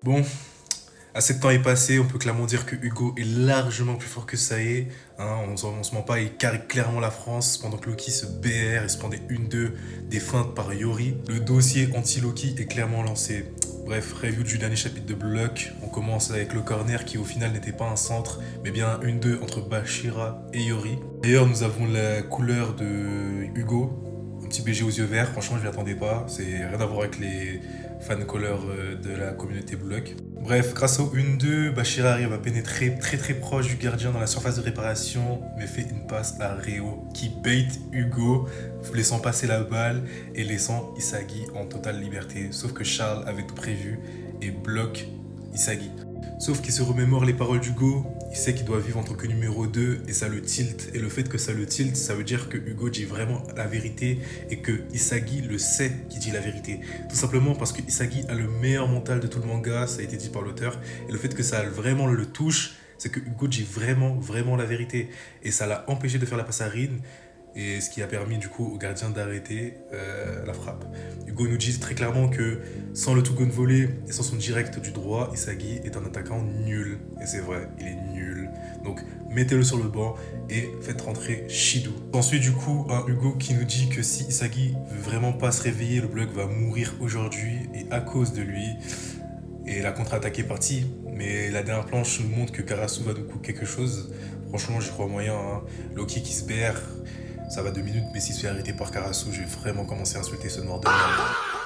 Bon, assez de temps est passé, on peut clairement dire que Hugo est largement plus fort que Sae. Hein, on se ment pas, il carry clairement la France pendant que Loki se BR et se prend des 1-2 des feintes par Yori. Le dossier anti-Loki est clairement lancé. Bref, review du dernier chapitre de Block. On commence avec le corner qui au final n'était pas un centre, mais bien un 1-2 entre Bashira et Yori. D'ailleurs, nous avons la couleur de Hugo, un petit BG aux yeux verts. Franchement, je m'y attendais pas. C'est rien à voir avec les fan colors de la communauté Block. Bref, grâce au 1-2, Bashira arrive à pénétrer très très proche du gardien dans la surface de réparation, mais fait une passe à Réo qui bait Hugo, laissant passer la balle et laissant Isagi en totale liberté. Sauf que Charles avait tout prévu et bloque Isagi. Sauf qu'il se remémore les paroles d'Hugo, il sait qu'il doit vivre en tant que numéro 2 et ça le tilt. Et le fait que ça le tilt, ça veut dire que Hugo dit vraiment la vérité et que Isagi le sait qu'il dit la vérité. Tout simplement parce que Isagi a le meilleur mental de tout le manga, ça a été dit par l'auteur. Et le fait que ça vraiment le touche, c'est que Hugo dit vraiment la vérité. Et ça l'a empêché de faire la passe à Rin. Et ce qui a permis du coup au gardien d'arrêter la frappe. Hugo nous dit très clairement que sans le Two-Gun volé et sans son direct du droit, Isagi est un attaquant nul. Et c'est vrai, il est nul. Donc mettez-le sur le banc et faites rentrer Shido. Ensuite du coup, un Hugo qui nous dit que si Isagi veut vraiment pas se réveiller, le bloc va mourir aujourd'hui et à cause de lui. Et la contre-attaque est partie, mais la dernière planche nous montre que Karasu va nous couper quelque chose. Franchement, j'y crois moyen. Hein. Loki qui se perd, ça va 2 minutes, mais s'il se fait arrêter par Karasu, je vais vraiment commencer à insulter ce noir de merde.